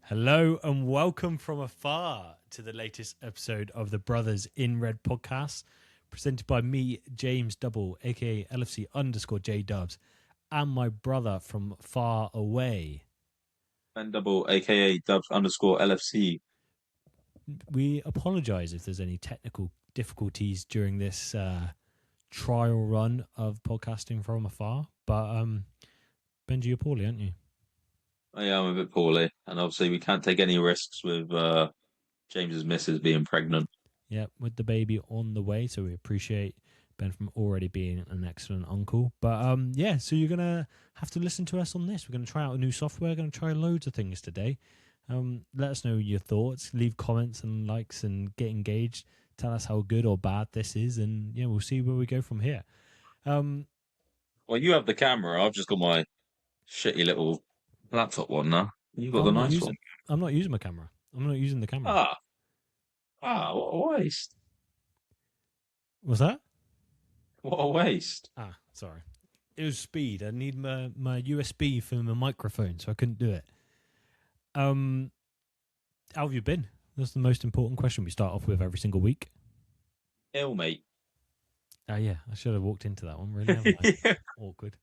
Hello and welcome from afar to the latest episode of the Brothers in Red podcast, presented by me, James Double, aka LFC_J Dubs, and my brother from far away. Ben Double, aka Dubs_LFC. We apologise if there's any technical difficulties during this trial run of podcasting from afar, but Benji, you're poorly, aren't you? I am a bit poorly, and obviously we can't take any risks with James's missus being pregnant. Yeah, with the baby on the way, so we appreciate Ben from already being an excellent uncle. But so you're gonna have to listen to us on this. We're gonna try out a new software. We're gonna try loads of things today. Let us know your thoughts. Leave comments and likes and get engaged. Tell us how good or bad this is, and yeah, we'll see where we go from here. Well, you have the camera. I've just got my shitty little laptop one now. You've got the nice one. I'm not using my camera. I'm not using the camera. What a waste. What's that? What a waste. Sorry. It was speed. I need my USB for my microphone, so I couldn't do it. How have you been? That's the most important question we start off with every single week. Ill, mate. Yeah, I should have walked into that one, really, haven't I? Yeah. Awkward.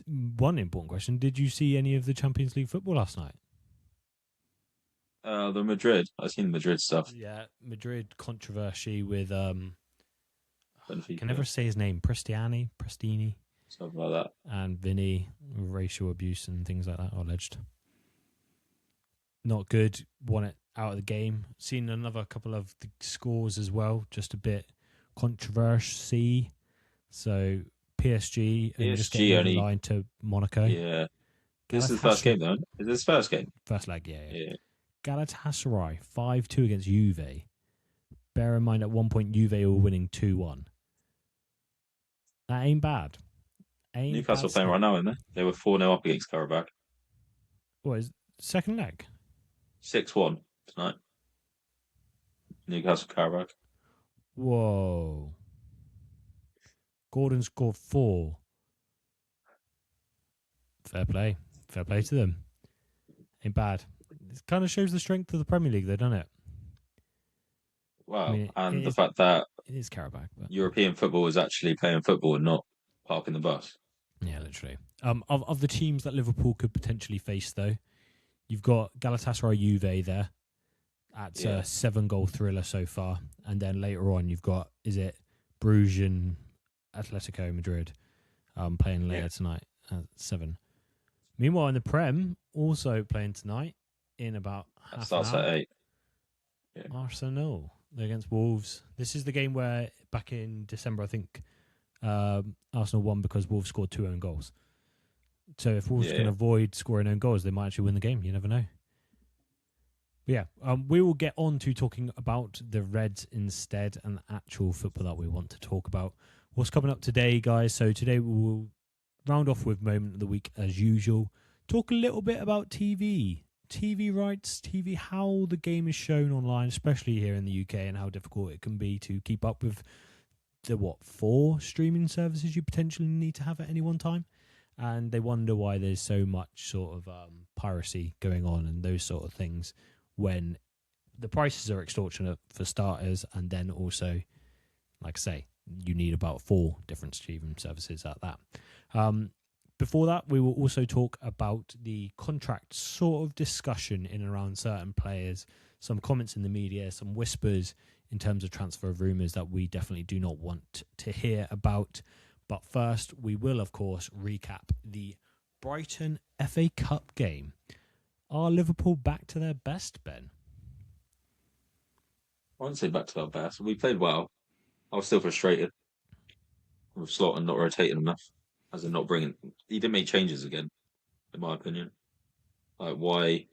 One important question. Did you see any of the Champions League football last night? The Madrid. I've seen Madrid stuff. Yeah, Madrid controversy with Benfica. I can never say his name. Prestini. Stuff like that. And Vinny, racial abuse and things like that, alleged. Not good. Won it out of the game. Seen another couple of the scores as well. Just a bit controversy. So PSG and just getting over the line to Monaco. Yeah. This is the first game, though. Is this first game? First leg, yeah. Galatasaray 5-2 against Juve. Bear in mind, at one point, Juve were winning 2-1. That ain't bad. Newcastle playing right now, isn't they? They were 4-0 up against Karabakh. What is second leg? 6-1 tonight. Newcastle Karabakh. Whoa. Gordon scored 4. Fair play. Fair play to them. Ain't bad. It kind of shows the strength of the Premier League, though, doesn't it? Wow. I mean, and the fact that it is Karabakh. But European football is actually playing football and not parking the bus. Yeah, literally. Of the teams that Liverpool could potentially face, though, you've got Galatasaray Juve there. That's a 7-goal thriller so far. And then later on, you've got, Bruges and Atletico Madrid playing later tonight at 7. Meanwhile, in the Prem, also playing tonight in about half an hour. Starts at 8. Yeah. Arsenal, they're against Wolves. This is the game where back in December, I think, Arsenal won because Wolves scored 2 own goals. So if Wolves can avoid scoring own goals, they might actually win the game. You never know. But yeah, we will get on to talking about the Reds instead and the actual football that we want to talk about. What's coming up today, guys? So today we will round off with Moment of the Week as usual. Talk a little bit about TV rights, how the game is shown online, especially here in the UK, and how difficult it can be to keep up with the 4 streaming services you potentially need to have at any one time. And they wonder why there's so much sort of piracy going on and those sort of things when the prices are extortionate for starters, and then also, like I say, you need about 4 different streaming services at that. Before that, we will also talk about the contract sort of discussion in and around certain players, some comments in the media, some whispers in terms of transfer rumours that we definitely do not want to hear about. But first, we will, of course, recap the Brighton FA Cup game. Are Liverpool back to their best, Ben? I wouldn't say back to our best. We played well. I was still frustrated with Slot not rotating enough, as in not bringing. He didn't make changes again, in my opinion. Like, why?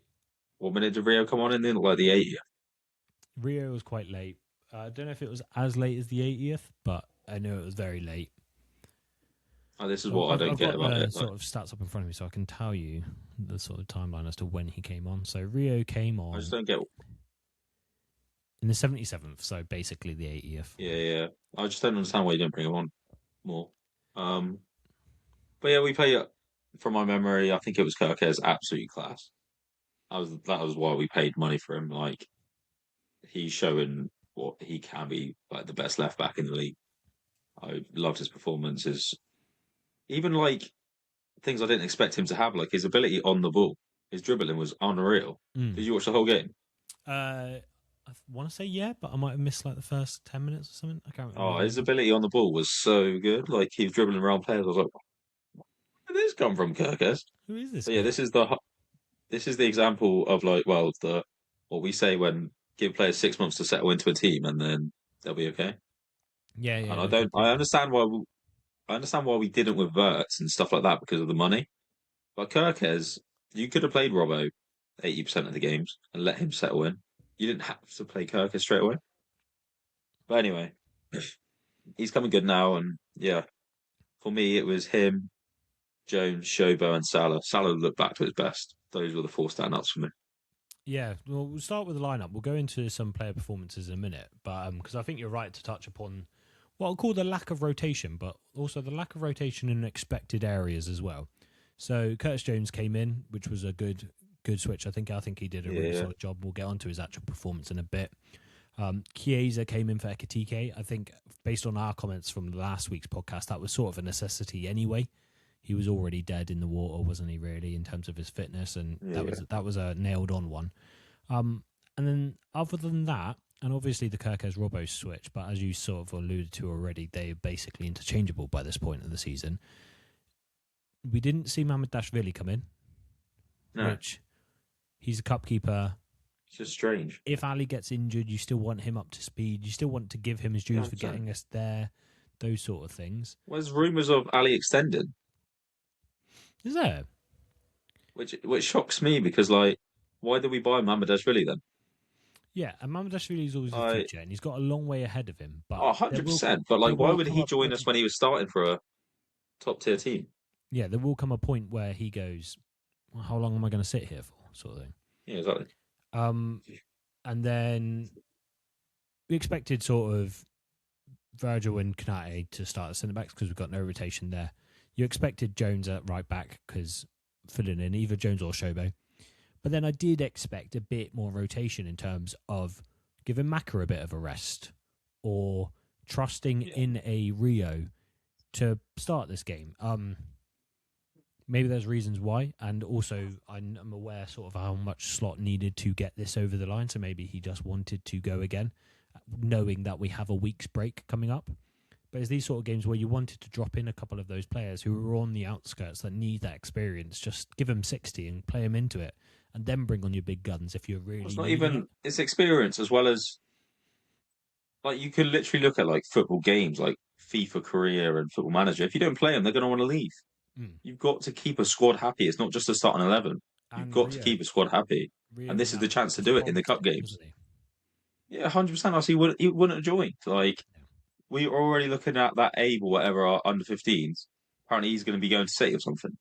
What minute did Rio come on in? Like the 80th. Rio was quite late. I don't know if it was as late as the 80th, but I know it was very late. This is what I don't get about it. Sort of stats up in front of me, so I can tell you the sort of timeline as to when he came on. So Rio came on. I just don't get. In the 77th, so basically the 80th. Yeah. I just don't understand why you didn't bring him on more. But yeah, we played, from my memory, I think it was Kirk's absolutely class. that was why we paid money for him. Like he's showing what he can be, like the best left back in the league. I loved his performances, even like things I didn't expect him to have, like his ability on the ball. His dribbling was unreal. Did you watch the whole game? I want to say yeah, but I might have missed like the first 10 minutes or something. I can't Oh, remember. his ability on the ball was so good. Like he was dribbling around players. I was like, where did this come from, Kirkes? Who is this But yeah, guy? this is the example of like, well, the what we say when give players 6 months to settle into a team and then they'll be okay. Yeah, And yeah, I no, don't. I completely. understand why. I understand why we didn't with Verts and stuff like that because of the money. But Kirkes, you could have played Robbo 80% of the games and let him settle in. You didn't have to play Kirkes straight away. But anyway, he's coming good now, and yeah, for me it was him, Jones, Shobo, and Salah. Salah looked back to his best. Those were the four standouts for me. Yeah, well, we'll start with the lineup. We'll go into some player performances in a minute, but because I think you're right to touch upon what I'll call the lack of rotation, but also the lack of rotation in expected areas as well. So Curtis Jones came in, which was a good switch. I think he did a really Yeah, solid job. We'll get onto his actual performance in a bit. Chiesa came in for Ekitike. I think based on our comments from last week's podcast, that was sort of a necessity anyway. He was already dead in the water, wasn't he? Really, in terms of his fitness, and yeah. that was a nailed on one. And then other than that, and obviously the Kirkes Robbo switch, but as you sort of alluded to already, they're basically interchangeable by this point of the season. We didn't see Mamardashvili come in, No, which he's a cup keeper. it's just strange. If Ali gets injured, you still want him up to speed. You still want to give him his dues for 100%. getting us there. Those sort of things. There's rumours of Ali extended, Is there? which shocks me because like, why did we buy Mamardashvili then? Yeah, and Mamardashvili is always the I future, and he's got a long way ahead of him. But Oh, there will 100%. But there like, why will would come he a join us point. when he was starting for a top tier team? Yeah, there will come a point where he goes, well, "How long am I going to sit here for?" Sort of thing. Yeah, exactly. And then we expected sort of Virgil and Konaté to start as centre backs because we've got no rotation there. You expected Jones at right back because filling in either Jones or Shobo. But then I did expect a bit more rotation in terms of giving Maka a bit of a rest or trusting Yeah. in a Rio to start this game. Maybe there's reasons why, and also I'm aware sort of how much Slot needed to get this over the line, so maybe he just wanted to go again, knowing that we have a week's break coming up. But it's these sort of games where you wanted to drop in a couple of those players who are on the outskirts that need that experience. Just give them 60 and play them into it, and then bring on your big guns if you're really It's not needing it. even it's experience as well as like you can literally look at like football games like FIFA Career and Football Manager. If you don't play them, they're going to want to leave. Mm. You've got to keep a squad happy. It's not just a starting 11. You've And got to keep a squad happy, and Rio this is the now chance to was do it in the cup promising, games. wasn't he? Yeah, 100%. Else he wouldn't have joined. Like we were already looking at that Abe or whatever our under 15s. Apparently, he's going to be going to City or something.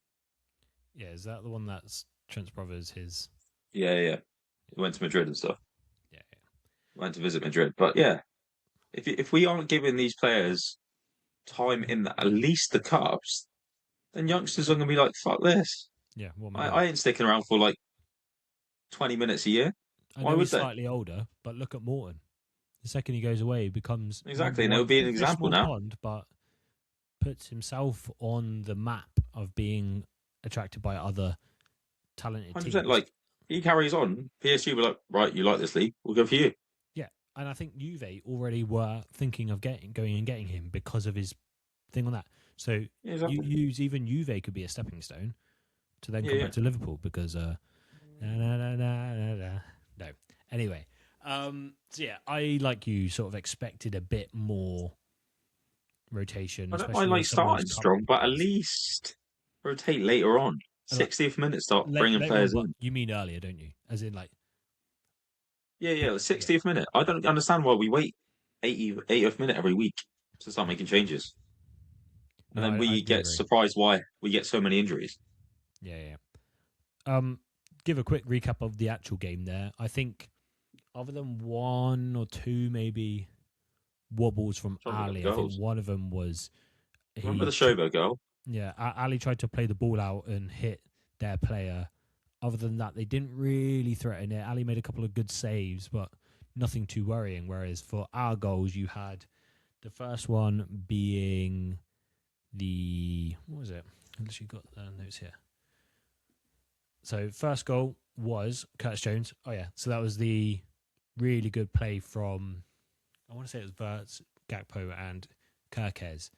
Yeah, is that the one that's Trent's brother's his? Yeah, yeah. He went to Madrid and stuff. Yeah, Went to visit Madrid, but yeah, if we aren't giving these players time in at least the cups, then youngsters are going to be like, "Fuck this! yeah. What am I I doing? ain't sticking around for like 20 minutes a year. I Why know would he's they?" slightly older, but look at Morton. The second he goes away, he becomes number Exactly, and one. it'll be an Still very example small now. pond, but puts himself on the map of being attracted by other talented 100%. teams. Like he carries on, PSG were like, "Right, you like this league? We'll go for you." Yeah, and I think Juve already were thinking of going and getting him because of his thing on that. So Yeah, you exactly. use even Juve could be a stepping stone to then Yeah, come yeah. back to Liverpool because no. Anyway, so yeah, I like you sort of expected a bit more rotation, I don't mind especially in like some of those starting cup strong, but at games. least rotate later on. Like 60th minute, start bringing later on, players but in. you mean earlier, don't you? As in like Yeah, yeah, the yeah. 60th minute. I don't understand why we wait 80th minute every week to start making changes. And No, then I we do get agree. surprised why we get so many injuries. Yeah, yeah. Give a quick recap of the actual game there. I think other than one or two maybe wobbles from Trying to think of Ali, I think goals. one of them was Remember the he. Shobo goal? Yeah, Ali tried to play the ball out and hit their player other than that, they didn't really threaten it. Ali made a couple of good saves, but nothing too worrying. Whereas for our goals, you had the first one being what was it? I literally got the notes here. So first goal was Curtis Jones. Oh yeah, so that was the really good play from, I want to say it was Verts, Gakpo and Kirkez.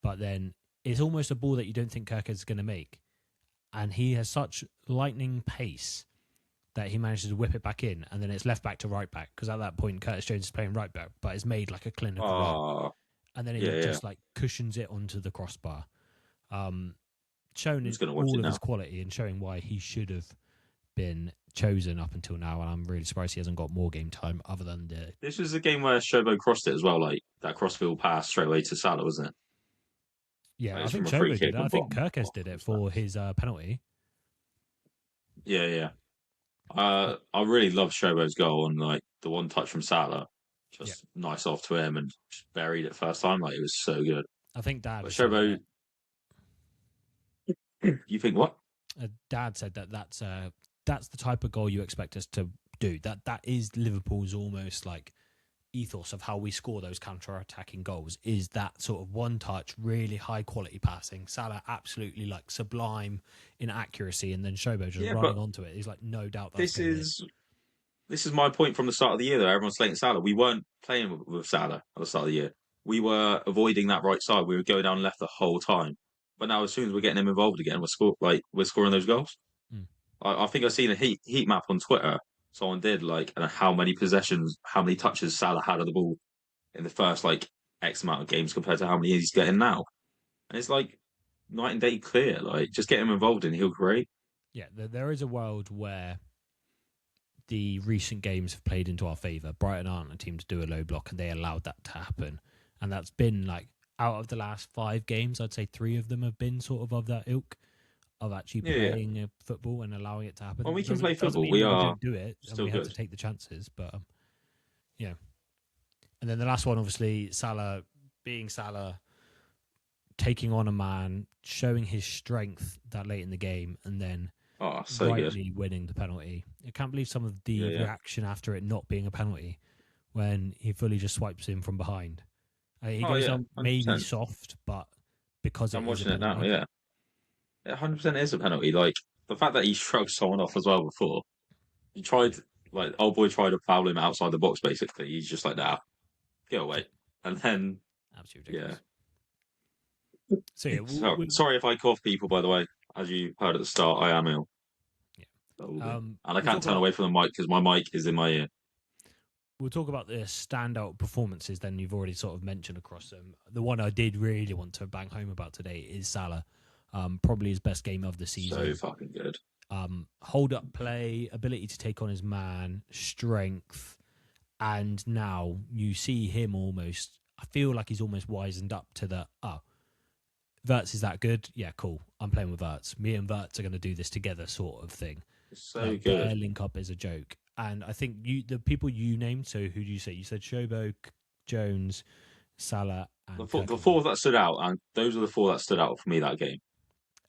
But then it's almost a ball that you don't think Kirkez is going to make. And he has such lightning pace that he manages to whip it back in, and then it's left back to right back, because at that point Curtis Jones is playing right back, but it's made like a clinical run. And then it just like cushions it onto the crossbar. Showing all of his quality and showing why he should have been chosen up until now, and I'm really surprised he hasn't got more game time other than the... This was the game where Shobo crossed it as well, like that crossfield pass straight away to Salah, wasn't it? Yeah, like, I think Shobo did it. I think Kirkez did it for his penalty. Yeah. I really love Shobo's goal, and like the one touch from Salah, just nice off to him and just buried it first time. Like, it was so good. I think Dad. But Shobo, you think what? Dad said that's the type of goal you expect us to do. That is Liverpool's almost like ethos of how we score those counter-attacking goals, is that sort of one touch, really high quality passing. Salah absolutely like sublime in accuracy, and then Shobo just running onto it. He's like, no doubt that's this is my point from the start of the year, though. Everyone's slating Salah. We weren't playing with Salah at the start of the year. We were avoiding that right side. We were going down left the whole time. But now, as soon as we're getting him involved again, we're scoring those goals. I think I've seen a heat map on Twitter. Someone did like, and how many possessions, how many touches Salah had of the ball in the first like X amount of games compared to how many he's getting now. And it's like night and day clear. Like, just get him involved and he'll create. Yeah, there is a world where the recent games have played into our favour. Brighton aren't a team to do a low block, and they allowed that to happen. And that's been like, out of the last 5 games, I'd say 3 of them have been sort of that ilk of actually playing football and allowing it to happen. When we can play football, we don't do it, and we have to take the chances. But yeah. And then the last one, obviously, Salah being Salah, taking on a man, showing his strength that late in the game, and then rightly winning the penalty. I can't believe some of the reaction after it not being a penalty when he fully just swipes him from behind. He goes on maybe soft, but because I'm watching it now, yeah. 100% is a penalty. Like, the fact that he shrugged someone off as well before. He tried, like, old boy tried to foul him outside the box, basically. He's just like, nah, get away. And then, absolutely ridiculous. So, sorry if I cough, people, by the way. As you heard at the start, I am ill. Yeah. And I can't turn away from the mic because my mic is in my ear. We'll talk about the standout performances then you've already sort of mentioned across them. The one I did really want to bang home about today is Salah. Probably his best game of the season. So fucking good. Hold up play, ability to take on his man, strength, and now you see him almost, I feel like he's almost wisened up to the, Verts is that good? Yeah, cool. I'm playing with Verts. Me and Verts are going to do this together sort of thing. It's so good. Their link up is a joke. And I think the people you named, so who do you say? You said Shobo, Jones, Salah, and the 4 that stood out, and those are the 4 that stood out for me that game.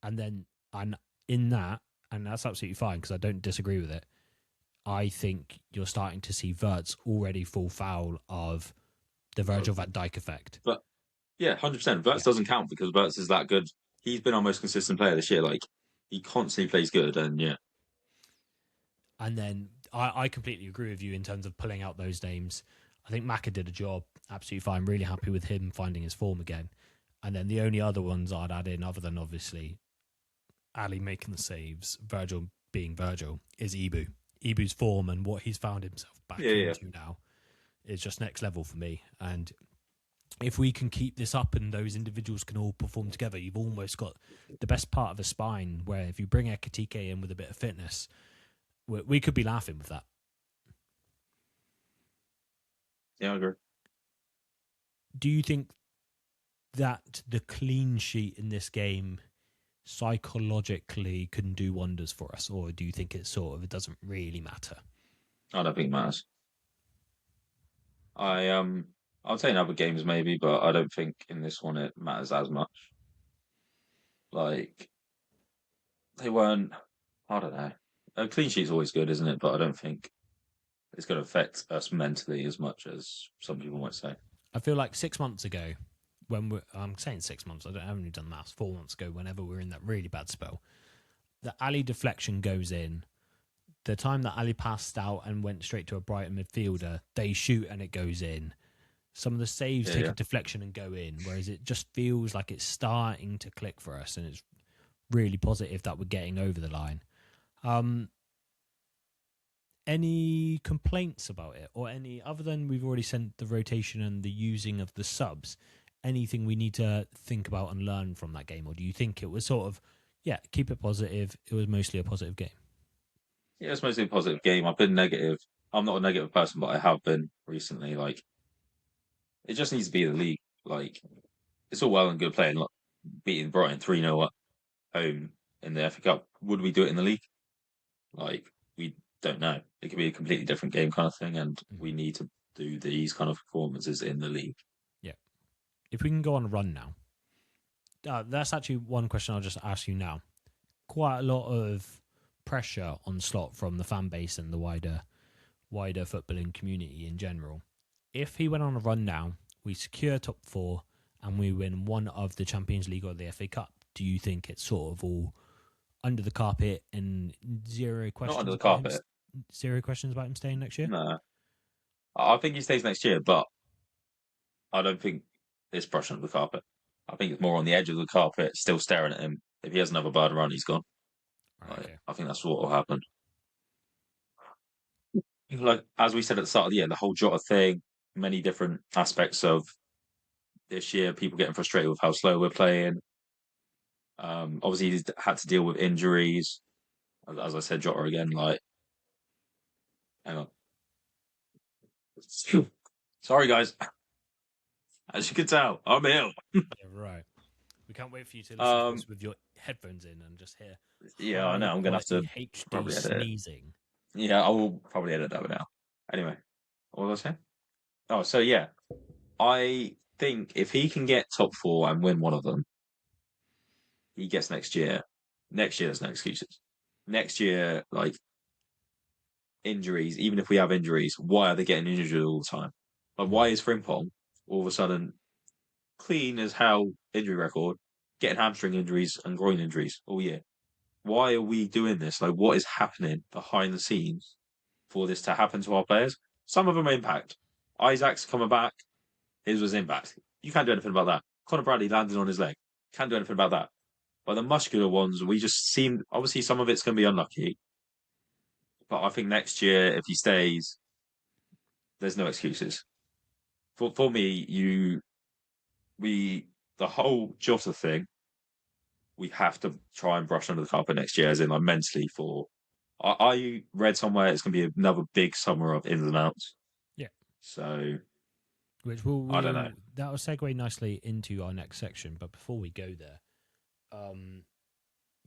And then, and in that, and that's absolutely fine because I don't disagree with it, I think you're starting to see Verts already fall foul of the Virgil van Dijk effect. But yeah, 100%. Verts doesn't count because Verts is that good. He's been our most consistent player this year. Like, he constantly plays good, and yeah. And then I completely agree with you in terms of pulling out those names. I think Maka did a job absolutely fine. Really happy with him finding his form again. And then the only other ones I'd add in, other than obviously Ali making the saves, Virgil being Virgil, is Ibu. Ibu's form and what he's found himself back into now is just next level for me. And if we can keep this up and those individuals can all perform together, you've almost got the best part of a spine where if you bring Ekatike in with a bit of fitness, we could be laughing with that. Yeah, I agree. Do you think that the clean sheet in this game psychologically can do wonders for us, or do you think it doesn't really matter? I don't think it matters. I'll say in other games maybe, but I don't think in this one it matters as much. Like, they weren't, I don't know. A clean sheet's always good, isn't it? But I don't think it's going to affect us mentally as much as some people might say. I feel like 6 months ago, I'm saying 6 months, I haven't even done maths, 4 months ago, whenever we were in that really bad spell, the Ali deflection goes in. The time that Ali passed out and went straight to a Brighton midfielder, they shoot and it goes in. Some of the saves take a deflection and go in, whereas it just feels like it's starting to click for us, and it's really positive that we're getting over the line. Any complaints about it, or any other than we've already sent the rotation and the using of the subs? Anything we need to think about and learn from that game, or do you think it was sort of, keep it positive? It was mostly a positive game. Yeah, it's mostly a positive game. I've been negative. I'm not a negative person, but I have been recently. Like, it just needs to be the league. Like, it's all well and good playing, like, beating Brighton 3-0 at home in the FA Cup. Would we do it in the league? Like, we don't know. It could be a completely different game kind of thing, and we need to do these kind of performances in the league. Yeah. If we can go on a run now, that's actually one question I'll just ask you now. Quite a lot of pressure on Slot from the fan base and the wider footballing community in general. If he went on a run now, we secure top 4 and we win one of the Champions League or the FA Cup, do you think it's sort of all under the carpet and zero questions? Not under the carpet. Zero questions about him staying next year? No. I think he stays next year, but I don't think it's brushed under the carpet. I think it's more on the edge of the carpet, still staring at him. If he has another bad run, he's gone. Right, okay. I think that's what will happen. Like, as we said at the start of the year, the whole Jota thing, many different aspects of this year, people getting frustrated with how slow we're playing. Obviously, he's had to deal with injuries. As I said, Jota again, like, hang on. Sorry, guys. As you can tell, I'm ill. Yeah, right. We can't wait for you to listen to this with your headphones in and just hear. Yeah, I know. I'm going to have to HD sneezing. Yeah, I will probably edit that one out. Anyway, what was I saying? Oh, so yeah, I think if he can get top 4 and win one of them, he gets next year. Next year, there's no excuses. Next year, like, injuries, even if we have injuries, why are they getting injured all the time? Like, why is Frimpong all of a sudden clean as hell injury record, getting hamstring injuries and groin injuries all year? Why are we doing this? Like, what is happening behind the scenes for this to happen to our players? Some of them are impact. Isaac's coming back. His was impact. You can't do anything about that. Conor Bradley landed on his leg. Can't do anything about that. But the muscular ones, we just seem, obviously some of it's going to be unlucky. But I think next year, if he stays, there's no excuses. For me, the whole Jota thing, we have to try and brush under the carpet next year, as in, like, mentally. I read somewhere it's going to be another big summer of ins and outs. Yeah. So, which I don't know. That will segue nicely into our next section. But before we go there,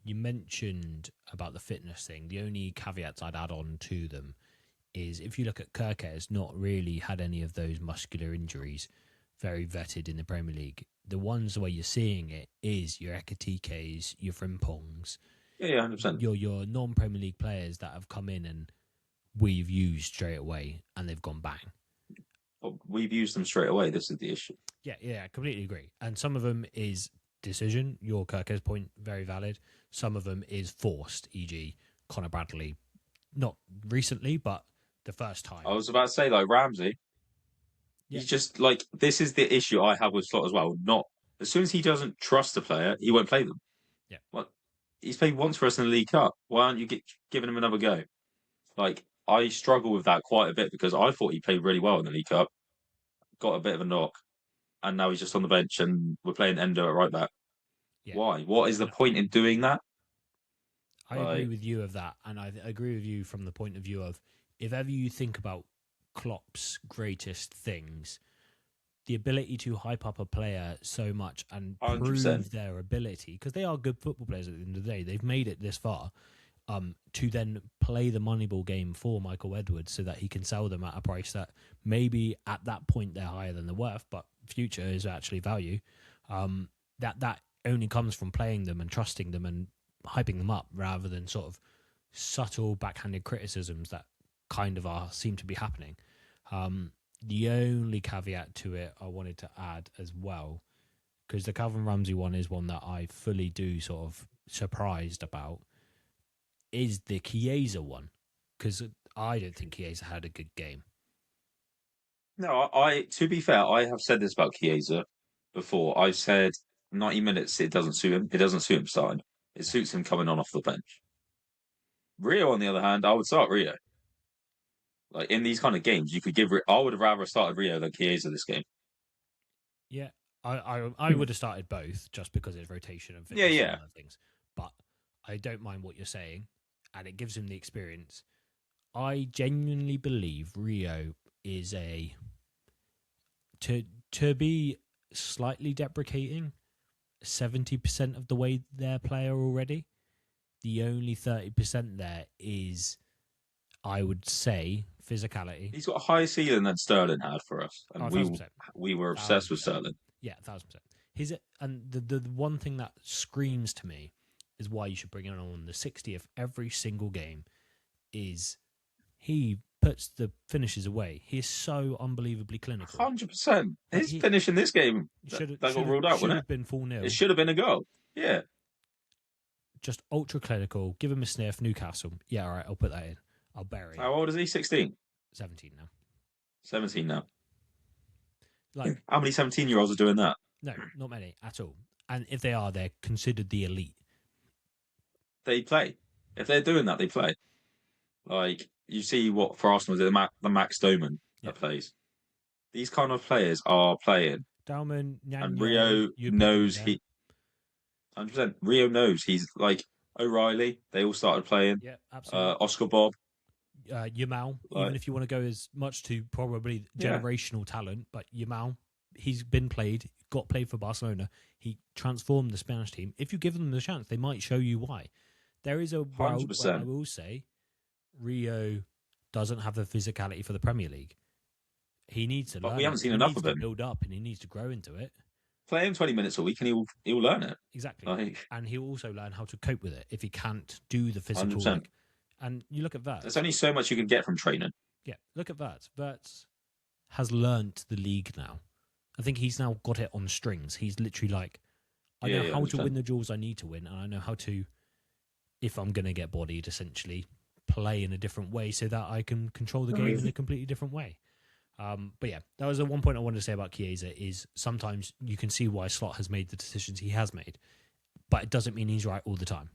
you mentioned about the fitness thing. The only caveats I'd add on to them is if you look at Kirke, has not really had any of those muscular injuries, very vetted in the Premier League. The ones where you're seeing it is your Ekatikes, your Frimpongs. Yeah, 100%. Your non-Premier League players that have come in and we've used straight away and they've gone bang. Well, we've used them straight away. This is the issue. Yeah, I completely agree. And some of them is decision. Your Kirke's point, very valid. Some of them is forced, e.g. Conor Bradley. Not recently, but the first time. I was about to say, like, Ramsey. Yeah. He's just, like, this is the issue I have with Slot as well. Not as soon as he doesn't trust a player, he won't play them. Yeah. Like, he's played once for us in the League Cup. Why aren't you giving him another go? Like, I struggle with that quite a bit because I thought he played really well in the League Cup. Got a bit of a knock. And now he's just on the bench and we're playing Endo at right back. Yeah. Why? What is the point in doing that? I agree with you of that. And I agree with you from the point of view of if ever you think about Klopp's greatest things, the ability to hype up a player so much and 100%. Prove their ability, because they are good football players at the end of the day. They've made it this far. To then play the Moneyball game for Michael Edwards so that he can sell them at a price that maybe at that point they're higher than they're worth, but future is actually value. That only comes from playing them and trusting them and hyping them up rather than sort of subtle backhanded criticisms that kind of seem to be happening. The only caveat to it I wanted to add as well, because the Calvin Ramsey one is one that I fully do sort of surprised about, is the Chiesa one, because I don't think Chiesa had a good game. No, to be fair, I have said this about Chiesa before. I said 90 minutes, it doesn't suit him. It doesn't suit him starting. It suits him coming on off the bench. Rio, on the other hand, I would start Rio. Like in these kind of games, you could give. I would have rather started Rio than Chiesa this game. Yeah, I would have started both just because it's rotation and fitness Yeah. and other things. But I don't mind what you're saying, and it gives him the experience. I genuinely believe Rio is to be slightly deprecating 70% of the way their player already. The only 30% there is, I would say, physicality. He's got a higher ceiling than Sterling had for us, and 1,000%. we were obsessed with Sterling. Yeah, 1,000%. And the one thing that screams to me is why you should bring him on the 60th every single game is he puts the finishes away. He is so unbelievably clinical. 100%. His finish in this game that got ruled out, should have been 4-0. It should have been a goal. Yeah. Just ultra clinical. Give him a sniff. Newcastle. Yeah, all right. I'll put that in. I'll bury it. How old is he? 16? 17 now. 17 now. Like, how many 17-year-olds are doing that? No, not many at all. And if they are, they're considered the elite. They play. If they're doing that, they play. Like, you see what for Arsenal, the Max Doman that plays. These kind of players are playing. Dalman, and Rio knows 100%. Rio knows he's like O'Reilly. They all started playing. Yeah, absolutely. Oscar Bob. Yamal, even if you want to go as much to probably generational talent, but Yamal, he's been played, got played for Barcelona. He transformed the Spanish team. If you give them the chance, they might show you why. There is a world where I will say Rio doesn't have the physicality for the Premier League. He needs to learn. But we haven't seen enough of him. Build up, and he needs to grow into it. Play him 20 minutes a week, and he'll learn it. Exactly, and he'll also learn how to cope with it if he can't do the physical work. And you look at that. There's only so much you can get from training. Yeah, look at that. Wirtz has learnt the league now. I think he's now got it on strings. He's literally like, I know how to win the duels I need to win, and I know how to, if I'm going to get bodied, essentially play in a different way so that I can control the game in a completely different way. But yeah, that was the one point I wanted to say about Chiesa is sometimes you can see why Slot has made the decisions he has made, but it doesn't mean he's right all the time.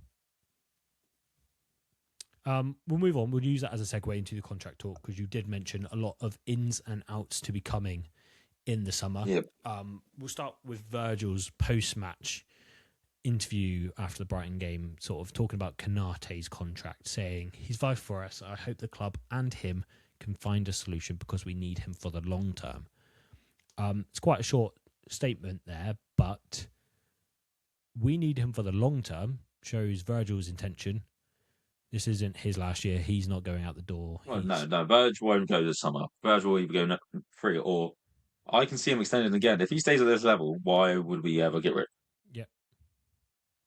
We'll move on. We'll use that as a segue into the contract talk because you did mention a lot of ins and outs to be coming in the summer. Yep. We'll start with Virgil's post-match interview after the Brighton game, sort of talking about Konaté's contract, saying he's vital for us. I hope the club and him can find a solution because we need him for the long term. It's quite a short statement there, but we need him for the long term shows Virgil's intention. This isn't his last year. He's not going out the door. Well, no. Virgil won't go this summer. Virgil will either go free or I can see him extending again. If he stays at this level, why would we ever get rid?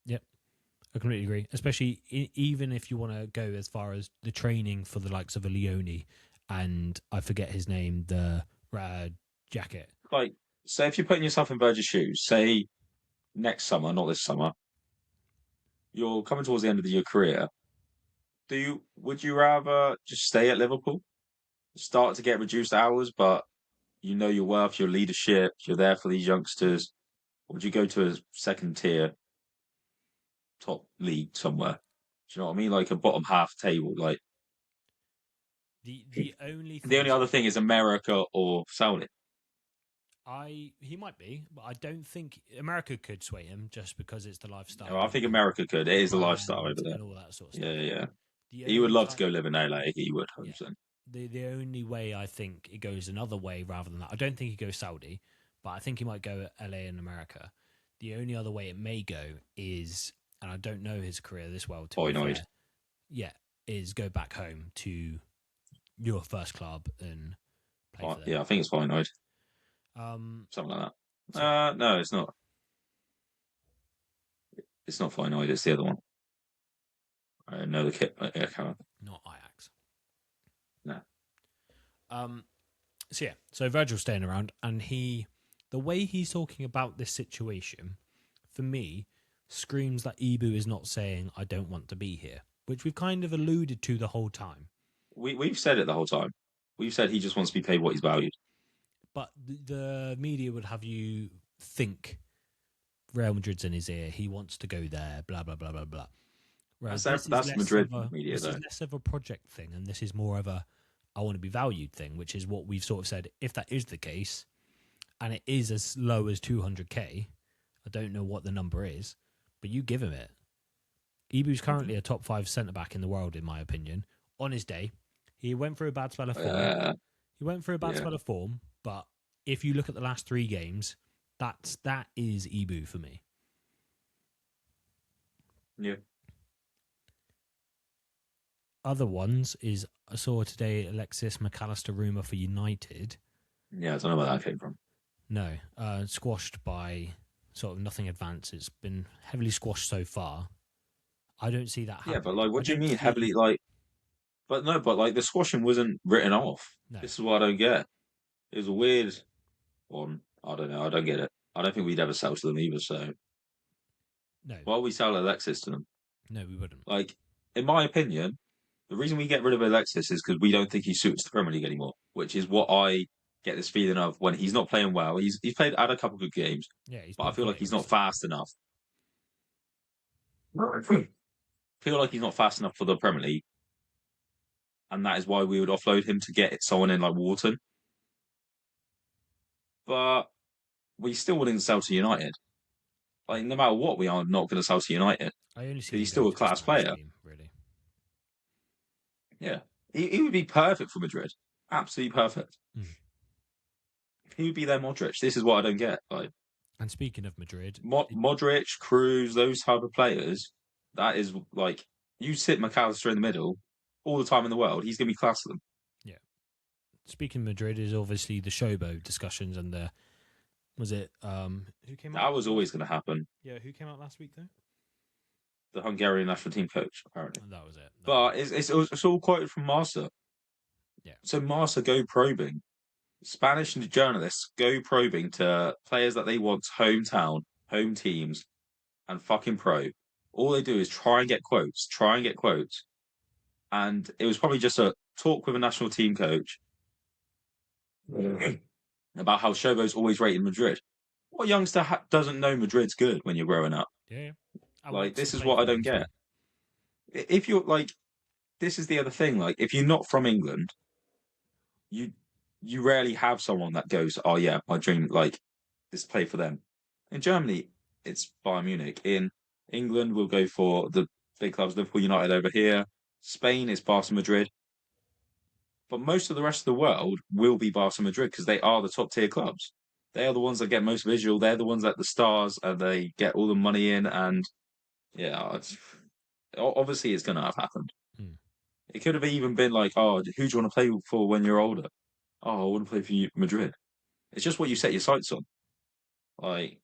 Yep. I completely agree. Especially even if you want to go as far as the training for the likes of a Leone and I forget his name, the jacket. Like, say if you're putting yourself in Virgil's shoes, say next summer, not this summer, you're coming towards the end of your career. Would you rather just stay at Liverpool, start to get reduced hours, but you know your worth, your leadership, you're there for these youngsters? Or would you go to a second tier, top league somewhere? Do you know what I mean? Like a bottom half table. Like the only other thing is America or Saudi. He might be, but I don't think America could sway him just because it's the lifestyle. No, I think America could. It is the lifestyle over there. And all that sort of stuff. Yeah. He would love to go live in LA. He would, 100%. Yeah. The only way I think it goes another way rather than that, I don't think he goes Saudi, but I think he might go LA in America. The only other way it may go is, and I don't know his career this well, is go back home to your first club and play for them. Yeah, I think it's Feyenoord. Something like that. No, it's not. It's not Feyenoord. It's the other one. I know the kit account. Not Ajax. No. So Virgil's staying around, and the way he's talking about this situation, for me, screams that Ibu is not saying I don't want to be here, which we've kind of alluded to the whole time. We've said it the whole time. We've said he just wants to be paid what he's valued. But the media would have you think Real Madrid's in his ear. He wants to go there. Blah blah blah blah blah. Whereas That's Madrid media, though. This is less of a project thing, and this is more of a I want to be valued thing, which is what we've sort of said. If that is the case, and it is as low as 200k, I don't know what the number is, but you give him it. Ibu's currently a top 5 centre back in the world, in my opinion. On his day, he went through a bad spell of form. Spell of form, but if you look at the last 3 games, that is Ibu for me. Yeah. Other ones is I saw today Alexis Mac Allister rumour for United. Yeah, I don't know where that came from. No, squashed by sort of nothing advanced. It's been heavily squashed so far. I don't see that happening. Yeah, but like, what do you mean heavily? Like, but like the squashing wasn't written off. No. This is what I don't get. It was a weird one. I don't know. I don't get it. I don't think we'd ever sell to them either. So, no. Why would we sell Alexis to them? No, we wouldn't. Like, in my opinion, the reason we get rid of Alexis is because we don't think he suits the Premier League anymore, which is what I get this feeling of when he's not playing well. He's had a couple of good games, but I feel like he's not fast enough. I feel like he's not fast enough for the Premier League, and that is why we would offload him to get someone in like Wharton. But we still wouldn't sell to United. Like, no matter what, we are not going to sell to United. I only see he's still a class player. Team, really. Yeah, he would be perfect for Madrid. Absolutely perfect. He would be their Modric. This is what I don't get. Like, and speaking of Madrid, Modric, Cruz, those type of players, that is like, you sit Mac Allister in the middle all the time in the world, he's going to be class to them. Yeah. Speaking of Madrid is obviously the Shobo discussions and the who came out? That was always going to happen. Yeah, who came out last week though? The Hungarian national team coach, apparently. That was it. But it's all quoted from Marca. Yeah. So Marca go probing. Spanish journalists go probing to players that they want hometown, home teams, and fucking pro. All they do is try and get quotes. And it was probably just a talk with a national team coach about how Shobo's always rated Madrid. What youngster doesn't know Madrid's good when you're growing up? Yeah. Like, this is what I don't get. If you're like, this is the other thing. Like, if you're not from England, you rarely have someone that goes, oh yeah, my dream, like, this play for them. In Germany, it's Bayern Munich. In England, we'll go for the big clubs, Liverpool, United over here. Spain is Barca, Madrid. But most of the rest of the world will be Barca, Madrid because they are the top tier clubs. They are the ones that get most visual. They're the ones that the stars, and they get all the money in. And yeah, obviously it's going to have happened. It could have even been like, oh, who do you want to play for when you're older? Oh, I want to play for Madrid. It's just what you set your sights on. Like,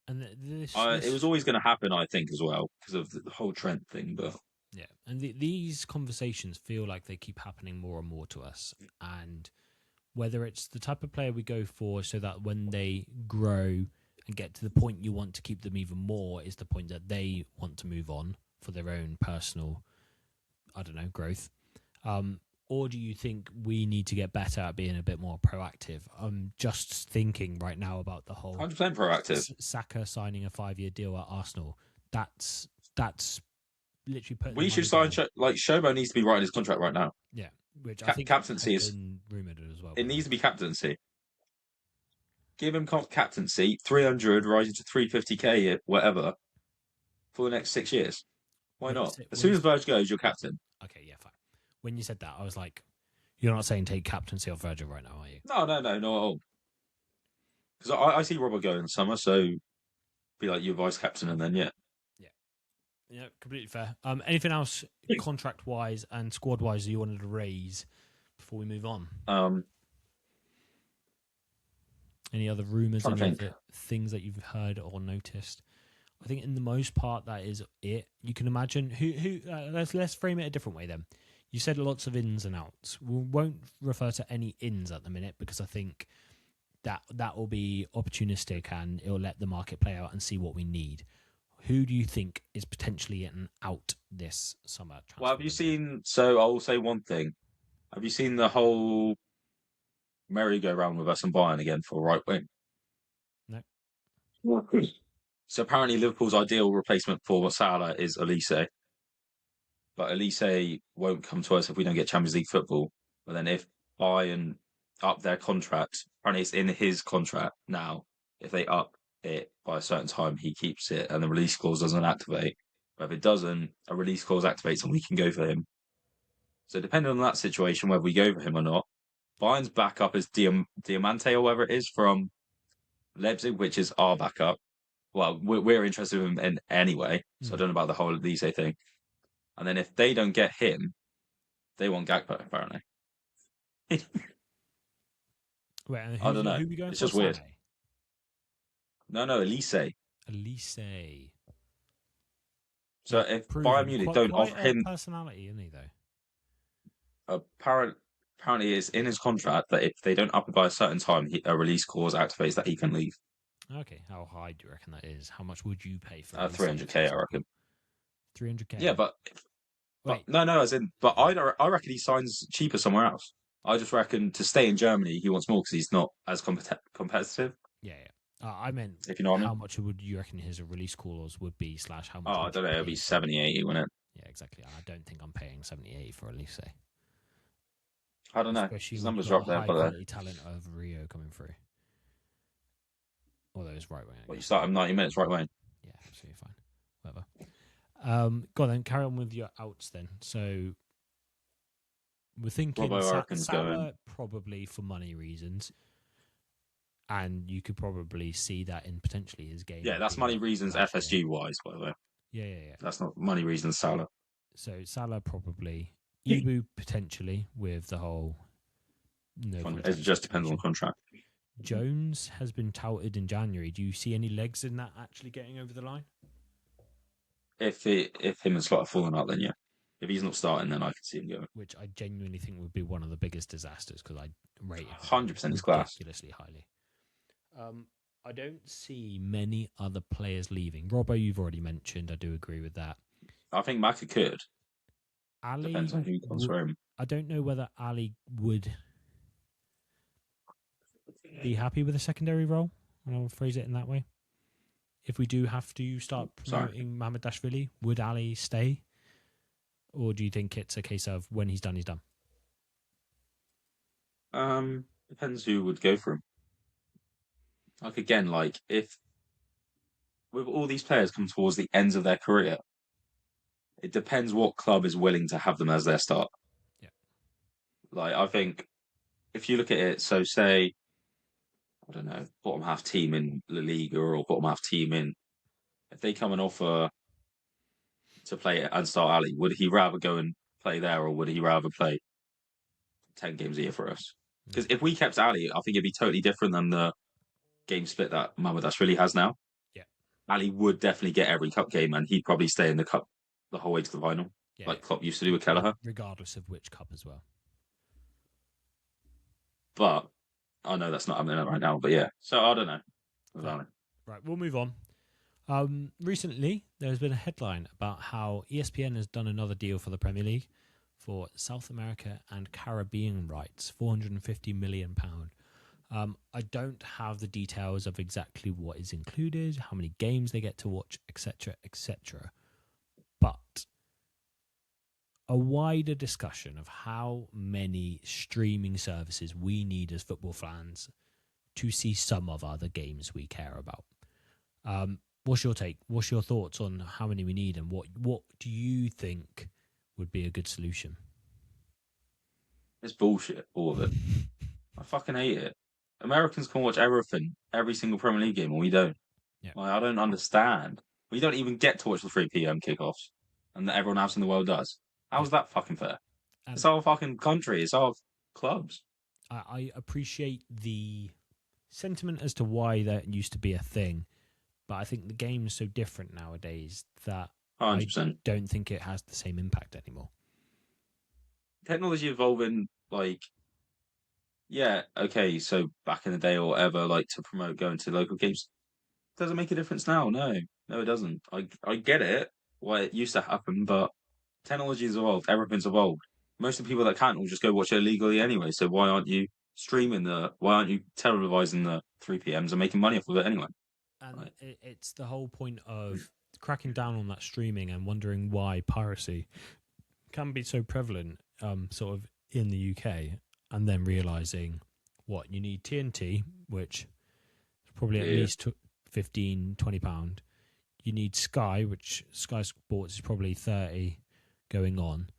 and it was always going to happen, I think, as well, because of the whole Trent thing. But yeah, and these conversations feel like they keep happening more and more to us. And whether it's the type of player we go for, so that when they grow and get to the point you want to keep them even more, is the point that they want to move on for their own personal, I don't know, growth. Or do you think we need to get better at being a bit more proactive? I'm just thinking right now about the whole 100% proactive. Saka signing a 5-year deal at Arsenal. That's literally put. We should sign like Shobo needs to be writing his contract right now. Yeah, which I think captaincy is rumored as well. It needs to be captaincy. Give him captaincy, 300 rising to 350k, whatever, for the next 6 years. Why not? As soon as Virgil goes, you're captain. Okay, yeah, fine. When you said that, I was like, you're not saying take captaincy off Virgil right now, are you? No, not at all. Because I see Robert go in the summer, so be like your vice captain, and then yeah, completely fair. Anything else contract wise and squad wise that you wanted to raise before we move on? Any other rumours? Any other things that you've heard or noticed? I think in the most part that is it. You can imagine who. Let's frame it a different way then. You said lots of ins and outs. We won't refer to any ins at the minute because I think that will be opportunistic and it'll let the market play out and see what we need. Who do you think is potentially an out this summer? Well, have you seen? So I'll say one thing. Have you seen the whole merry-go-round with us and Bayern again for right wing? No. So apparently Liverpool's ideal replacement for Salah is Elise. But Elise won't come to us if we don't get Champions League football. But then if Bayern up their contract, apparently it's in his contract now. If they up it by a certain time, he keeps it and the release clause doesn't activate. But if it doesn't, a release clause activates and we can go for him. So depending on that situation, whether we go for him or not, Bayern's backup is Diamante or whatever it is from Leipzig, which is our backup. Well, we're interested in him in anyway, so I don't know about the whole Elise thing. And then if they don't get him, they want Gakpo, apparently. Wait, and I don't know. Who we going it's for? Just weird. No, Elise. Elise. So if Bayern Munich don't offer him personality, isn't he though? Apparently, it's in his contract that if they don't up it by a certain time, a release clause activates that he can leave. Okay, how high do you reckon that is? How much would you pay for 300k? I reckon. 300k. Yeah, but no, as in, but I reckon he signs cheaper somewhere else. I just reckon to stay in Germany, he wants more because he's not as competitive. Yeah. I meant, if you know what I mean. How much would you reckon his release clause would be? / how much? I don't know. It'll be 70, 80, wouldn't it? Yeah, exactly. I don't think I'm paying 70, 80 for Elise. I don't know. His numbers are up there, but quality talent of Rio coming through. Although it's right wing. Well, you start him 90 minutes right wing. Yeah, absolutely fine. Whatever. Go on then. Carry on with your outs then. So we're thinking Salah probably for money reasons. And you could probably see that in potentially his game. Yeah, that's money reasons FSG wise, by the way. Yeah. That's not money reasons Salah. So Salah probably. Ibu potentially with the whole. It just depends on contract. Jones has been touted in January. Do you see any legs in that actually getting over the line? If him and Slot are falling out, then yeah. If he's not starting, then I can see him going. Which I genuinely think would be one of the biggest disasters because I rate him 100% his class ridiculously highly. I don't see many other players leaving. Robbo, you've already mentioned. I do agree with that. I think Maka could. Ali, depends on who comes for him. I don't know whether Ali would be happy with a secondary role. I'll phrase it in that way. If we do have to start promoting Mohamed Dashvili, would Ali stay? Or do you think it's a case of when he's done, he's done? Depends who would go for him. If with all these players come towards the ends of their career, it depends what club is willing to have them as their start. Yeah. I think if you look at it, so say, I don't know, bottom half team in La Liga or bottom half team if they come and offer to play and start Ali, would he rather go and play there or would he rather play 10 games a year for us? Because if we kept Ali, I think it'd be totally different than the game split that Mohamed Dashvili has now. Yeah. Ali would definitely get every cup game and he'd probably stay in the cup the whole way to the final, like Klopp used to do with Kelleher. Regardless of which cup as well. But I know that's not happening right now, but yeah. So I don't know. Right, we'll move on. Recently, there's been a headline about how ESPN has done another deal for the Premier League for South America and Caribbean rights, £450 million. I don't have the details of exactly what is included, how many games they get to watch, etc., etc. But a wider discussion of how many streaming services we need as football fans to see some of other games we care about. What's your take? What's your thoughts on how many we need and what do you think would be a good solution? It's bullshit, all of it. I fucking hate it. Americans can watch everything, every single Premier League game, and we don't. Yeah. I don't understand. We don't even get to watch the 3 p.m. kickoffs, and that everyone else in the world does. How's that fucking fair? It's our fucking country. It's our clubs. I appreciate the sentiment as to why that used to be a thing, but I think the game is so different nowadays that 100%. I don't think it has the same impact anymore. Technology evolving, like, yeah, okay, so back in the day or whatever, like to promote going to local games, doesn't make a difference now. No, it doesn't. I get it, why it used to happen, but technology's evolved, everything's evolved. Most of the people that can't will just go watch it illegally anyway. So why aren't you why aren't you televising the 3 p.m.s and making money off of it anyway? And Right. it's the whole point of cracking down on that streaming and wondering why piracy can be so prevalent, sort of in the UK, and then realizing what you need TNT, which is probably at Yeah. least £15-20. You need Sky, which Sky Sports is probably 30 going on.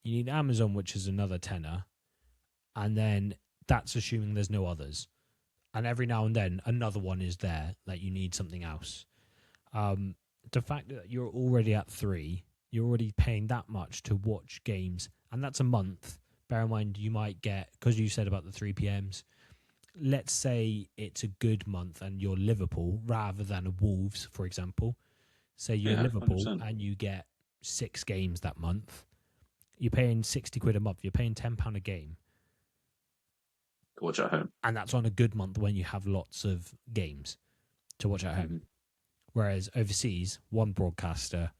You need Amazon, which is another tenner, and then that's assuming there's no others. And every now and then another one is there that you need something else. The fact that you're already at 3, you're already paying that much to watch games, and that's a month. Bear in mind, you might get, because you said about the 3 p.m.s, let's say it's a good month and you're Liverpool rather than a Wolves, for example. Say you're Yeah, Liverpool 100%. and you get 6 games that month. You're paying £60 a month. You're paying £10 a game. Watch at home. And that's on a good month when you have lots of games to watch at home. Mm-hmm. Whereas overseas, one broadcaster,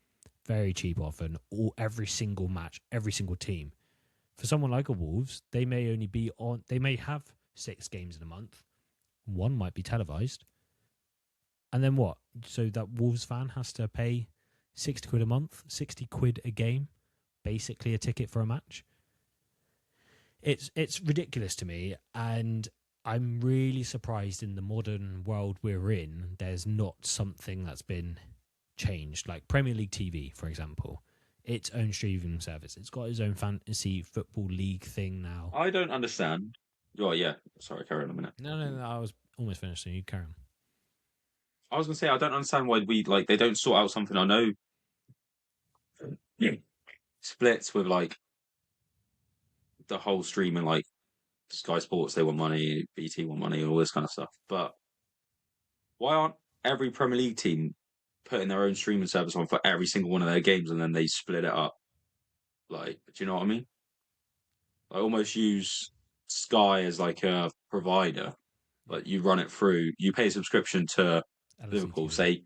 very cheap often, every single match, every single team. For someone like a Wolves, they may only be on, they may have 6 games in a month. One might be televised. And then what? So that Wolves fan has to pay £60 a month, £60 a game, basically a ticket for a match. It's ridiculous to me, and I'm really surprised in the modern world we're in, there's not something that's been changed. Like Premier League TV, for example, its own streaming service. It's got its own fantasy football league thing now. I don't understand. Oh, yeah. Sorry, carry on a minute. No, I was almost finished, so you carry on. I was going to say, I don't understand why they don't sort out something. I know splits with, like, the whole streaming, like, Sky Sports, they want money, BT want money, all this kind of stuff. But why aren't every Premier League team putting their own streaming service on for every single one of their games and then they split it up? Like, do you know what I mean? I almost use Sky as like a provider. Like you run it through, you pay a subscription to Liverpool. LFC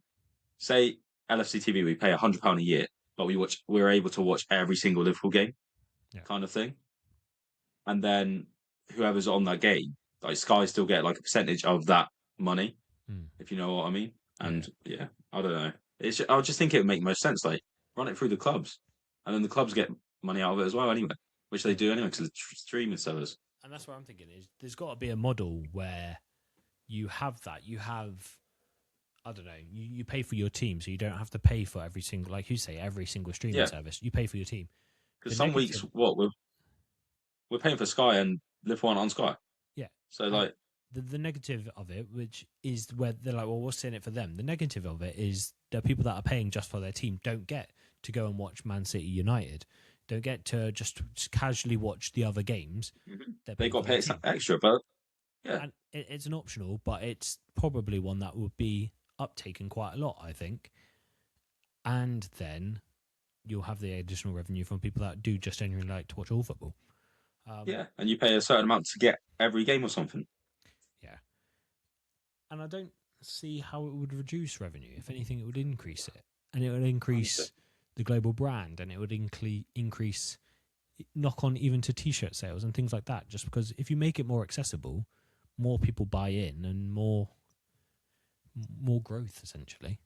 Say LFC TV, we pay £100 a year, but we're able to watch every single Liverpool game, Yeah. kind of thing. And then whoever's on that game, like Sky, still get like a percentage of that money, if you know what I mean. And yeah, I don't know. I just think it would make most sense. Like run it through the clubs, and then the clubs get money out of it as well, anyway, which they do anyway because the streaming service. And that's what I'm thinking is there's got to be a model where you have that. You have, I don't know, you pay for your team, so you don't have to pay for every single, like you say, every single streaming service. You pay for your team. Because some weeks, we're paying for Sky and Liverpool aren't on Sky. Yeah. So like the negative of it, which is where they're like, well, what's in it for them? The negative of it is the people that are paying just for their team don't get to go and watch Man City United. Don't get to just casually watch the other games. they got to pay extra, but yeah. And it's an optional, but it's probably one that would be uptaken quite a lot, I think. And then you'll have the additional revenue from people that do just genuinely like to watch all football. Yeah, and you pay a certain amount to get every game or something. Yeah. And I don't see how it would reduce revenue. If anything, it would increase it. And it would increase the global brand, and it would increase knock on even to T-shirt sales and things like that. Just because if you make it more accessible, more people buy in and more growth, essentially.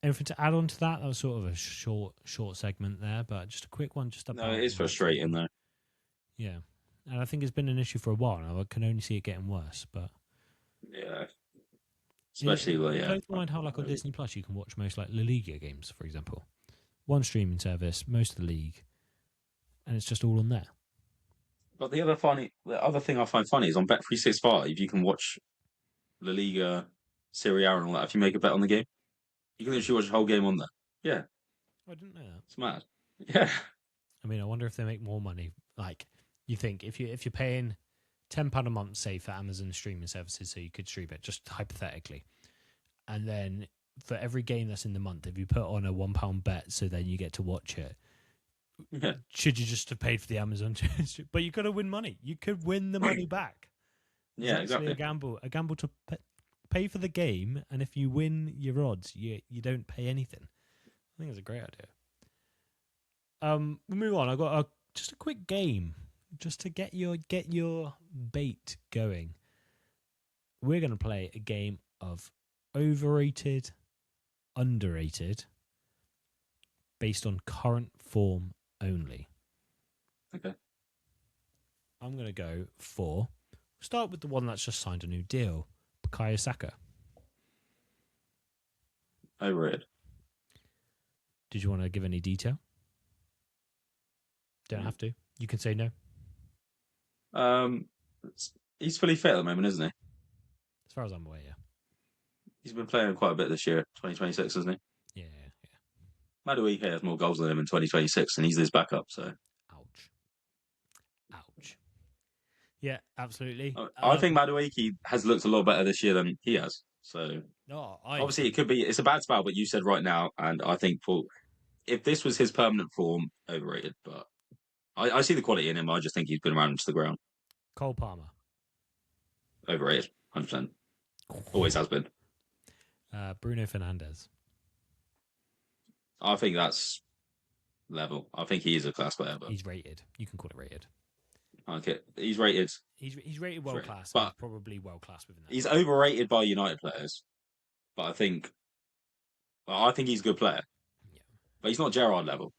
Anything to add on to that? That was sort of a short segment there, but just a quick one. Just about No, it is frustrating though. Yeah, and I think it's been an issue for a while now. I can only see it getting worse, but yeah, especially blows my mind how like on Disney Plus you can watch most like La Liga games, for example, one streaming service, most of the league, and it's just all on there. But the other thing I find funny is on Bet365 you can watch La Liga, Serie A, and all that. If you make a bet on the game, you can literally watch the whole game on there. Yeah, I didn't know that. it's mad. Yeah, I mean, I wonder if they make more money. Like, you think if you're paying £10 a month, say for Amazon streaming services, so you could stream it, just hypothetically, and then for every game that's in the month, if you put on a £1 bet, so then you get to watch it. Yeah. Should you just have paid for the Amazon? But you got to win money. You could win the money back. It's Yeah, actually exactly. a gamble to pay for the game, and if you win your odds, you don't pay anything. I think it's a great idea. We'll move on. I got just a quick game, just to get your bait going. We're going to play a game of overrated, underrated, based on current form only. Okay. I'm going to go for. Start with the one that's just signed a new deal, Bukayo Saka. Overrated. Did you want to give any detail? Don't have to. You can say no. He's fully fit at the moment, isn't he? As far as I'm aware, yeah. He's been playing quite a bit this year, 2026, isn't he? Yeah. Madueke has more goals than him in 2026, and he's his backup. So, Ouch. Yeah, absolutely. I think Madueke has looked a lot better this year than he has. So, obviously, it could be it's a bad spell, but you said right now, and I think if this was his permanent form, overrated. But I see the quality in him. I just think he's been around him to the ground. Cole Palmer. Overrated, 100%. Always has been. Bruno Fernandes. I think that's level. I think he is a class player, but he's rated. You can call it rated. Okay, he's rated. He's rated world class, but he's probably world class within that. He's overrated by United players, but I think he's a good player. Yeah. But he's not Gerrard level.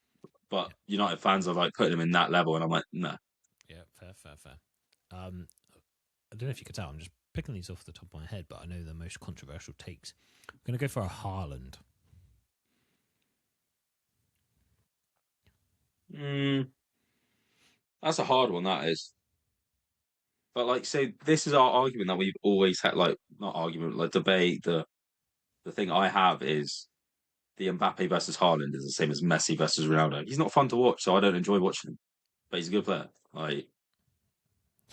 But United fans are like putting him in that level, and I'm like, no. Yeah, fair. I don't know if you could tell. I'm just picking these off the top of my head, but I know the most controversial takes. I'm going to go for a Haaland. That's a hard one, that is. But like, so this is our argument that we've always had, like, not argument, like debate. The thing I have is the Mbappe versus Haaland is the same as Messi versus Ronaldo. He's not fun to watch, so I don't enjoy watching him. But he's a good player. Like,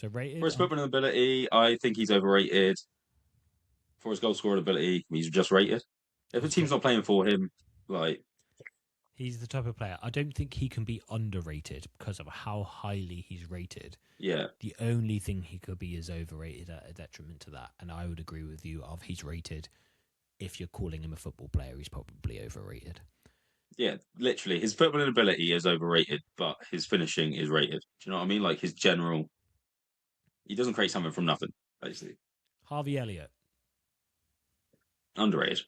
so rated for his footballing ability, I think he's overrated. For his goal scoring ability, he's just rated. If a team's not playing for him, like, he's the type of player. I don't think he can be underrated because of how highly he's rated. Yeah. The only thing he could be is overrated at a detriment to that. And I would agree with you of he's rated. If you're calling him a football player, he's probably overrated. Yeah, literally. His footballing ability is overrated, but his finishing is rated. Do you know what I mean? Like his general. He doesn't create something from nothing, basically. Harvey Elliott. Underrated.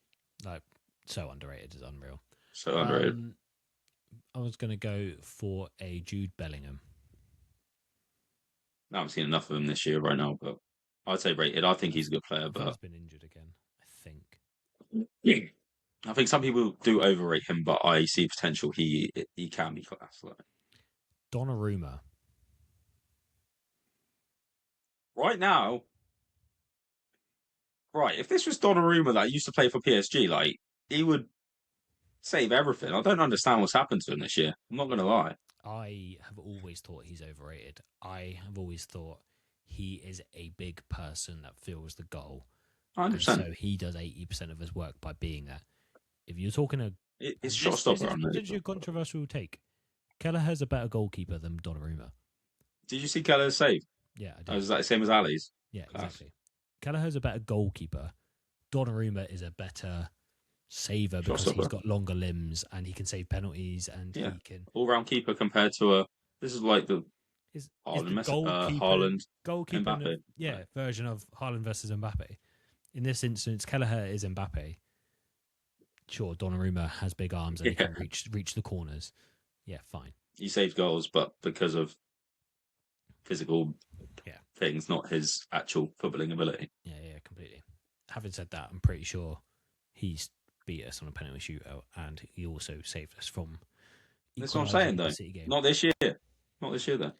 Like, so underrated is unreal. So underrated. I was going to go for a Jude Bellingham. I haven't seen enough of him this year right now, but I'd say rated. I think he's a good player, but he's been injured again, I think. Yeah. I think some people do overrate him, but I see potential. He can be class. Like. Donnarumma. Right now, if this was Donnarumma that used to play for PSG, like, he would save everything. I don't understand what's happened to him this year. I'm not going to lie. I have always thought he's overrated. I have always thought he is a big person that fills the goal. 100%. So he does 80% of his work by being that. If you're talking it's shot stopper. This is a controversial take. Kelleher's a better goalkeeper than Donnarumma. Did you see Kelleher's save? Yeah, I did. Is that the same as Ali's? Yeah, exactly. Kelleher's a better goalkeeper. Donnarumma is a better saver because he's got longer limbs and he can save penalties and he can all-round keeper compared to this is like the Haaland, goalkeeper, Mbappe. Version of Haaland versus Mbappe. In this instance, Kelleher is Mbappe. Sure, Donnarumma has big arms and he can reach the corners. Yeah, fine. He saves goals, but because of physical things, not his actual footballing ability. Yeah, completely. Having said that, I'm pretty sure he's beat us on a penalty shootout and he also saved us from. That's what I'm saying, though. Not this year. Not this year, though.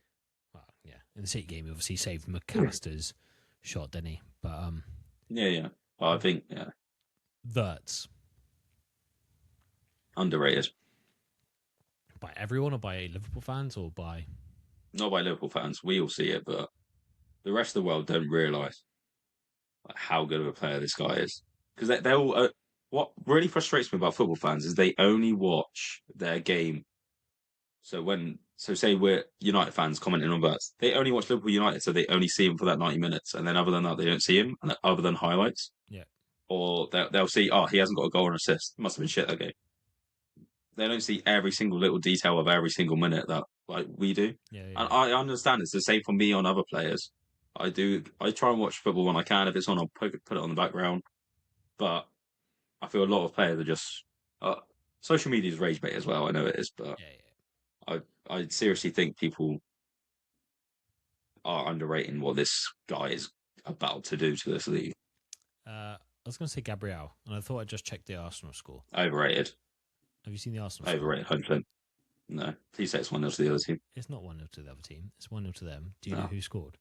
Well, yeah. In the City game, he obviously saved Mac Allister's shot, didn't he? But yeah. Well, I think Verts. Underrated. By everyone or by Liverpool fans or by? Not by Liverpool fans. We all see it, but the rest of the world don't realise how good of a player this guy is. because they'll. What really frustrates me about football fans is they only watch their game. So say we're United fans commenting on that, they only watch Liverpool United, so they only see him for that 90 minutes, and then other than that, they don't see him, and other than highlights. Yeah. Or they'll see, oh, he hasn't got a goal and assist. Must have been shit that game. They don't see every single little detail of every single minute that like we do. Yeah. And I understand it's the same for me on other players. I try and watch football when I can. If it's on, I'll put it on the background. But I feel a lot of players are just social media is rage bait as well. I know it is, but I seriously think people are underrating what this guy is about to do to this league. I was going to say Gabriel, and I thought I'd just check the Arsenal score. Overrated. Have you seen the Arsenal score? Overrated, 100%. No, please say it's 1-0 to the other team. It's not 1-0 to the other team. It's 1-0 to them. Do you know who scored?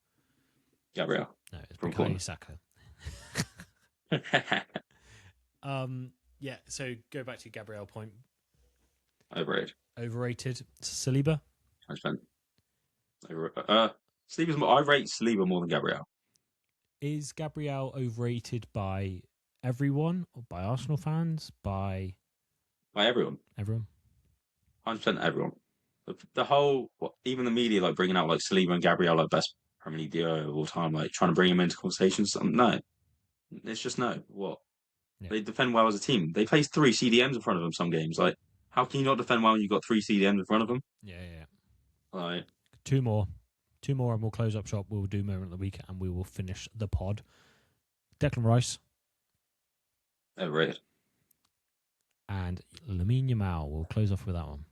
Gabriel. No, it's Bukayo Saka. Yeah, so go back to your Gabriel point. Overrated. Saliba? 100%. Saliba's more, I rate Saliba more than Gabriel. Is Gabriel overrated by everyone? Or by Arsenal fans? By everyone. Everyone? 100% everyone. The whole, even the media, like bringing out like Saliba and Gabriel like best Premier League duo of all time, like trying to bring him into conversations. No, it's just no. What? Yeah. They defend well as a team. They place 3 CDMs in front of them some games. Like, how can you not defend well when you've got 3 CDMs in front of them? Yeah. Like, 2 more, and we'll close up shop. We'll do moment of the week, and we will finish the pod. Declan Rice. Overrated. And Lamine Yamal. We'll close off with that one.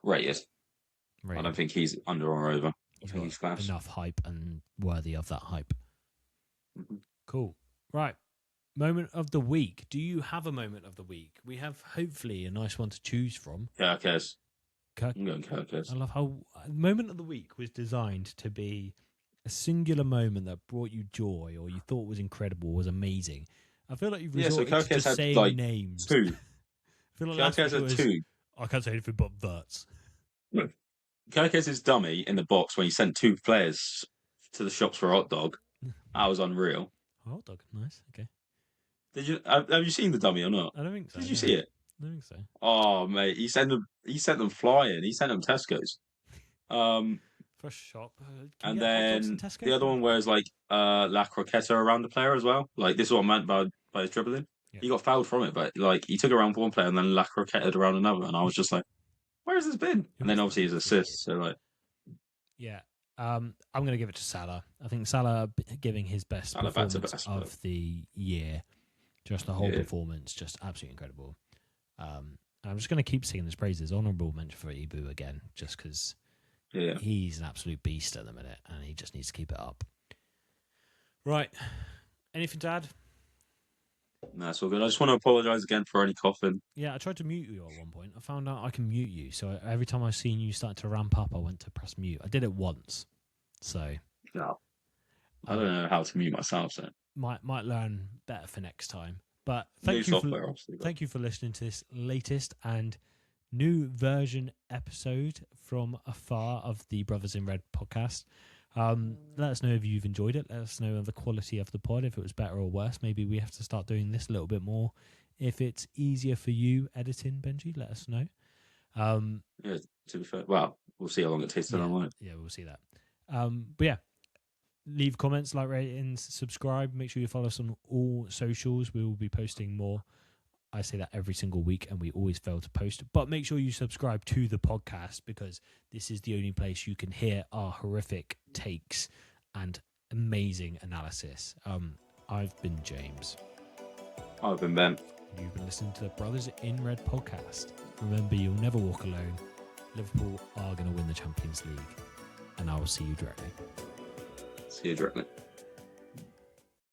Rated. I don't think he's under or over. I think he's class. Enough hype and worthy of that hype. Mm-hmm. Cool. Right. Moment of the week. Do you have a moment of the week? We have hopefully a nice one to choose from. Kirkes. I'm going Kirkes. I love how moment of the week was designed to be a singular moment that brought you joy or you thought was incredible, was amazing. I feel like you've resorted to just saying like names. 2. I feel like Kirkes had 2. I can't say anything but Verts. Kirkes' dummy in the box when he sent 2 players to the shops for a hot dog. That was unreal. Hot dog, nice. Okay. Have you seen the dummy or not? I don't think so. Did you see it? I don't think so. Oh mate, he sent them flying. He sent them Tesco's. For a shop. And then the other one was like La Croqueta around the player as well. Like this is what I meant by his dribbling. Yeah. He got fouled from it, but like he took it around for one player and then La Croqueta'd around another, and I was just like, where has this been? And then obviously his assist. So like, yeah. I'm going to give it to Salah. I think Salah giving his best performance of the year. Just the whole performance, just absolutely incredible. And I'm just going to keep singing his praises. Honourable mention for Ibu again, just because he's an absolute beast at the minute, and he just needs to keep it up. Right. Anything to add? No, that's all good. I just want to apologise again for any coughing. Yeah, I tried to mute you at one point. I found out I can mute you. So every time I've seen you start to ramp up, I went to press mute. I did it once. So no. I don't know how to mute myself, so might learn better for next time. But thank you for listening to this latest and new version episode from afar of the Brothers in Red podcast. Let us know if you've enjoyed it. Let us know the quality of the pod, if it was better or worse. Maybe we have to start doing this a little bit more. If it's easier for you editing, Benji, let us know. Yeah, to be fair, well, we'll see how long it takes to online. Yeah, we'll see that. But yeah, leave comments, like, ratings, subscribe. Make sure you follow us on all socials. We will be posting more. I say that every single week, and we always fail to post. But make sure you subscribe to the podcast, because this is the only place you can hear our horrific takes and amazing analysis. I've been James. I've been Ben. You've been listening to the Brothers in Red podcast. Remember, you'll never walk alone. Liverpool are going to win the Champions League. And I will see you directly. See you directly.